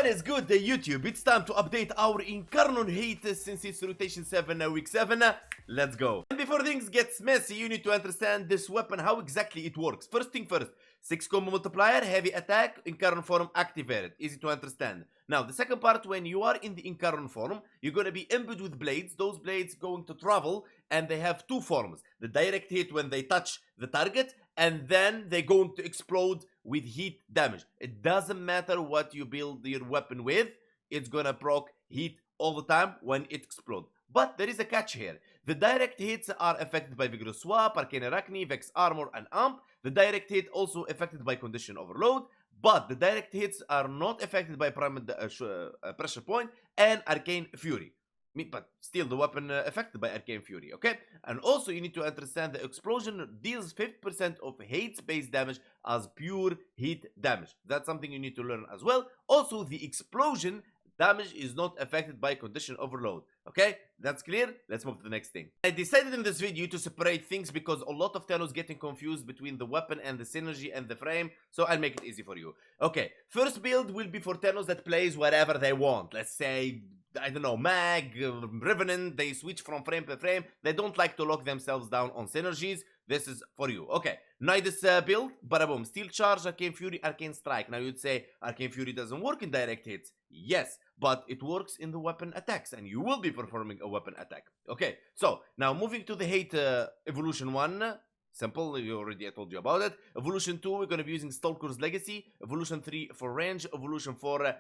What is good, the YouTube? It's time to update our Incarnon hate since it's rotation 7, week 7. Let's go. And before things gets messy, you need to understand this weapon, how exactly it works. First thing first, 6 combo multiplier, heavy attack, Incarnon form activated. Easy to understand. Now, the second part, when you are in the Incarnon form, you're going to be imbued with blades. Those blades going to travel, and they have two forms. The direct hit when they touch the target, and then they're going to explode with heat damage. It doesn't matter what you build your weapon with, it's gonna proc heat all the time when it explodes. But there is a catch here. The direct hits are affected by Vigorous Swap, Arcane Arachne, Vex Armor, and Amp. The direct hit also affected by Condition Overload, but the direct hits are not affected by Pressure Point and Arcane Fury. But still the weapon affected by Arcane Fury, okay? And also you need to understand the explosion deals 50% of hate-based damage as pure heat damage. That's something you need to learn as well. Also, the explosion damage is not affected by Condition Overload, okay? That's clear? Let's move to the next thing. I decided in this video to separate things because a lot of Thanos getting confused between the weapon and the synergy and the frame, so I'll make it easy for you. Okay, first build will be for Thanos that plays whatever they want. Let's say, I don't know, Mag, Revenant, they switch from frame to frame. They don't like to lock themselves down on synergies. This is for you. Okay, Nidus build, bada boom. Steel Charge, Arcane Fury, Arcane Strike. Now you'd say Arcane Fury doesn't work in direct hits. Yes, but it works in the weapon attacks, and you will be performing a weapon attack. Okay, so now moving to the hate evolution 1. Simple, I told you about it. Evolution 2, we're going to be using Stalker's Legacy. Evolution 3 for range. Evolution 4,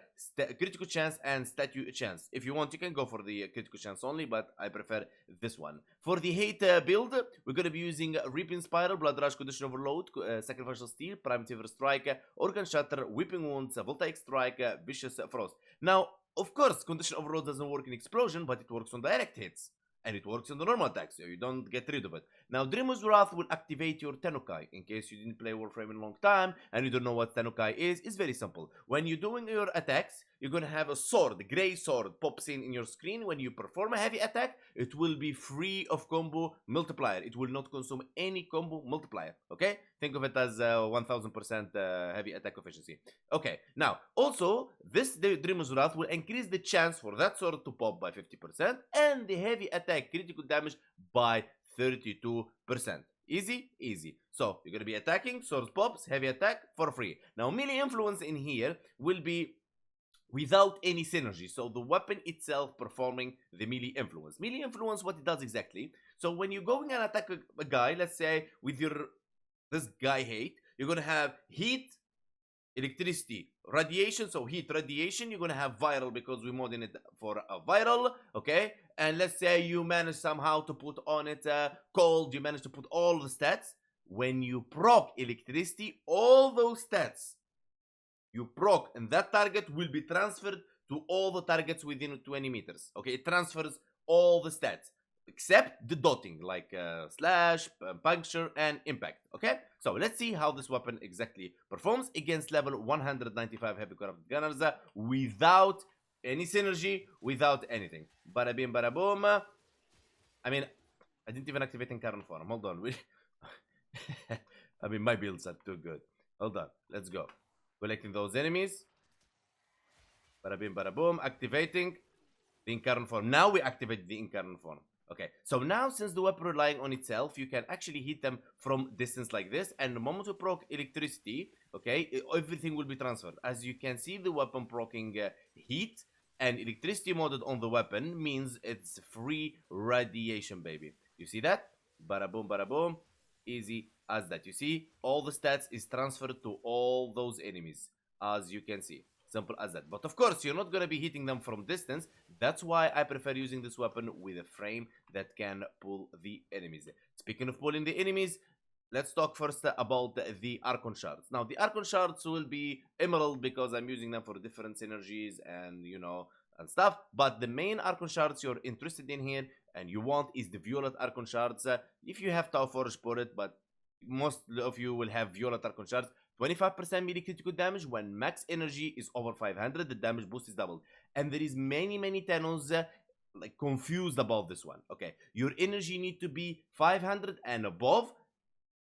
critical chance and statue chance. If you want, you can go for the critical chance only, but I prefer this one. For the hate build, we're going to be using Reaping Spiral, Blood Rush, Condition Overload, Sacrificial Steel, Primitive Strike, Organ Shatter, Whipping Wounds, Voltaic Strike, Vicious Frost. Now, of course, Condition Overload doesn't work in Explosion, but it works on direct hits. And it works on the normal attacks, so you don't get rid of it. Now, Dreamer's Wrath will activate your Tenukai. In case you didn't play Warframe in a long time and you don't know what Tenukai is, it's very simple. When you're doing your attacks, you're going to have a sword, a grey sword, pops in your screen. When you perform a heavy attack, it will be free of combo multiplier. It will not consume any combo multiplier, okay? Think of it as 1000% heavy attack efficiency. Okay, now, also, this Dreamer's Wrath will increase the chance for that sword to pop by 50% and the heavy attack critical damage by 32%. Easy? Easy. So, you're going to be attacking, sword pops, heavy attack for free. Now, melee influence in here will be without any synergy. So, the weapon itself performing the melee influence. Melee influence, what it does exactly. So, when you're going and attack a guy, let's say with this guy hate, you're going to have heat, electricity, radiation. So heat, radiation, you're going to have viral because we're modding it for a viral, okay? And let's say you manage somehow to put on it cold, you manage to put all the stats. When you proc electricity, all those stats you proc and that target will be transferred to all the targets within 20 meters, okay? It transfers all the stats except the dotting, like slash, puncture, and impact, okay? So let's see how this weapon exactly performs against level 195 heavy corrupted gunners without any synergy, without anything. Bada bim, bada boom. I mean, I didn't even activate Incarnon form. Hold on. I mean, my builds are too good. Hold on. Let's go. Collecting those enemies. Bada bim, bada boom. Activating the Incarnon form. Now we activate the Incarnon form. Okay, so now since the weapon relying on itself, you can actually hit them from distance like this, and the moment you proc electricity, okay, everything will be transferred. As you can see, the weapon proccing heat and electricity modded on the weapon means it's free radiation, baby. You see that? Bada boom, easy as that. You see, all the stats is transferred to all those enemies, as you can see. Simple as that. But of course, you're not going to be hitting them from distance. That's why I prefer using this weapon with a frame that can pull the enemies. Speaking of pulling the enemies, let's talk first about the Archon Shards. Now, the Archon Shards will be emerald because I'm using them for different synergies and, you know, and stuff. But the main Archon Shards you're interested in here and you want is the Violet Archon Shards. If you have Tau Forge, put it, but most of you will have Violet Archon Shards. 25% melee critical damage. When max energy is over 500, the damage boost is doubled. And there is many Thanos like confused about this one. Okay, your energy need to be 500 and above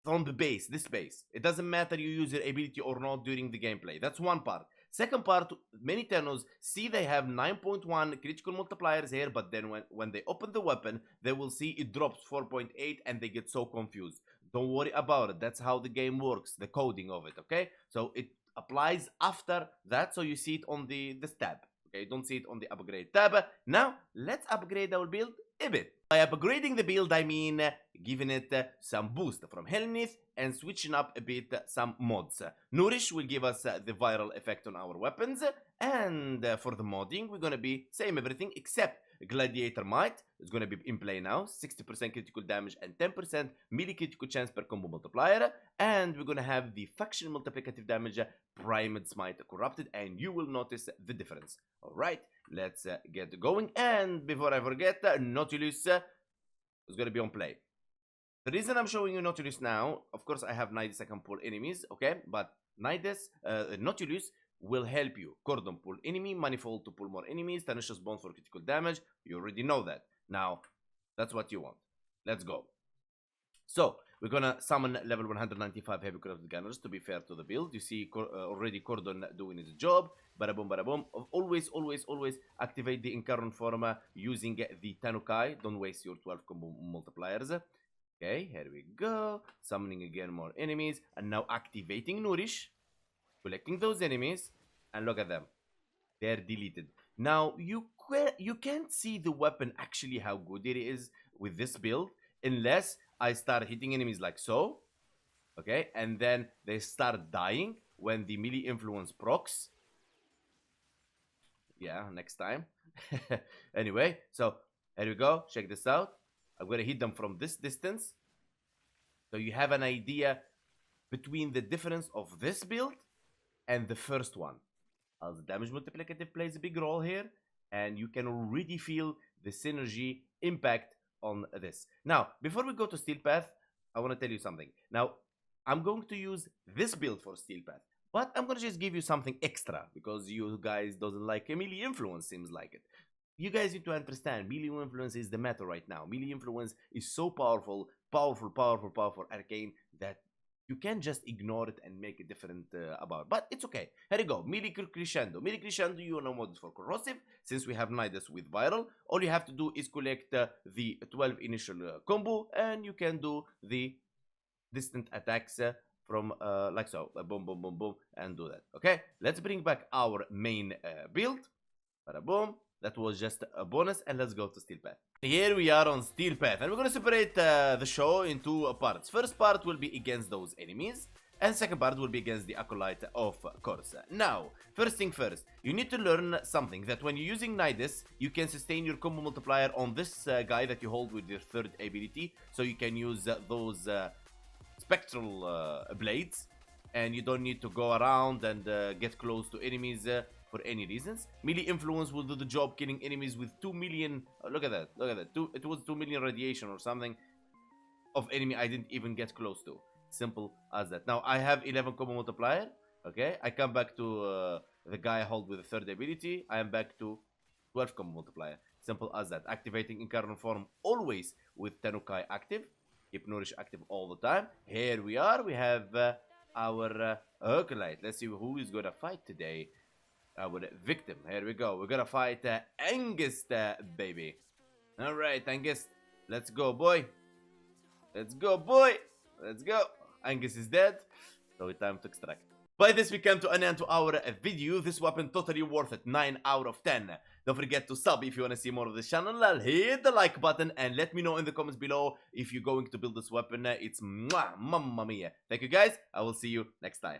from the base, this base. It doesn't matter you use your ability or not during the gameplay. That's one part. Second part, many Tennos see they have 9.1 critical multipliers here, but then when they open the weapon, they will see it drops 4.8 and they get so confused. Don't worry about it. That's how the game works, the coding of it, okay? So it applies after that, so you see it on this tab. Okay, don't see it on the upgrade tab. Now, let's upgrade our build a bit. By upgrading the build, I mean giving it some boost from Helnith and switching up a bit some mods. Nourish will give us the viral effect on our weapons, and for the modding, we're gonna be same everything except Gladiator Might is gonna be in play now, 60% critical damage and 10% melee critical chance per combo multiplier, and we're gonna have the faction multiplicative damage, Primed Smite Corrupted, and you will notice the difference. Alright, let's get going, and before I forget, Nautilus is gonna be on play. The reason I'm showing you Nautilus now, of course I have Nidus I can pull enemies, okay, but Nautilus will help you Cordon pull enemy, Manifold to pull more enemies, Tenacious Bones for critical damage. You already know that. Now, that's what you want. Let's go. So, we're gonna summon level 195 heavy crafted gunners to be fair to the build. You see already Cordon doing his job. Bada boom, bada boom. Always activate the Incarnon form using the Tanukai. Don't waste your 12 combo multipliers. Okay, here we go. Summoning again more enemies. And now activating Nourish. Collecting those enemies, and look at them. They're deleted. Now, you can't see the weapon actually how good it is with this build unless I start hitting enemies like so. Okay, and then they start dying when the melee influence procs. Yeah, next time. Anyway, so here we go. Check this out. I'm going to hit them from this distance. So you have an idea between the difference of this build and the first one. The damage multiplicative plays a big role here, and you can already feel the synergy impact on this. Now, before we go to Steel Path, I want to tell you something. Now, I'm going to use this build for Steel Path, but I'm going to just give you something extra, because you guys doesn't like a melee influence, seems like it. You guys need to understand, melee influence is the meta right now. Melee influence is so powerful arcane, that you can't just ignore it and make it different about it. But it's okay. Here you go. Melee Crescendo. Melee Crescendo, you know mods for corrosive. Since we have Nidus with viral, all you have to do is collect the 12 initial combo, and you can do the distant attacks from like so. Boom, boom, boom, boom, and do that. Okay? Let's bring back our main build. Bada boom. That was just a bonus, and let's go to Steel Path. Here we are on Steel Path, and we're going to separate the show into parts. First part will be against those enemies, and second part will be against the Acolyte, of course. Now, first thing first, you need to learn something, that when you're using Nidus, you can sustain your combo multiplier on this guy that you hold with your third ability, so you can use those spectral blades, and you don't need to go around and get close to enemies for any reasons. Melee influence will do the job, killing enemies with 2 million. Look at that. Look at that. It was 2 million radiation or something of enemy I didn't even get close to. Simple as that. Now I have 11 combo multiplier. Okay, I come back to the guy I hold with the third ability. I am back to 12 combo multiplier. Simple as that. Activating Incarnon form always with Tanukai active. Keep Nourish active all the time. Here we are. We have our Acolyte. Let's see who is gonna fight today. Our victim. Here we go. We're gonna fight Angus, baby. Alright, Angus. Let's go, boy. Let's go, boy. Let's go. Angus is dead. So it's time to extract. By this, we come to an end to our video. This weapon totally worth it. 9 out of 10. Don't forget to sub if you want to see more of this channel. Hit the like button and let me know in the comments below if you're going to build this weapon. It's mwah, mamma mia. Thank you, guys. I will see you next time.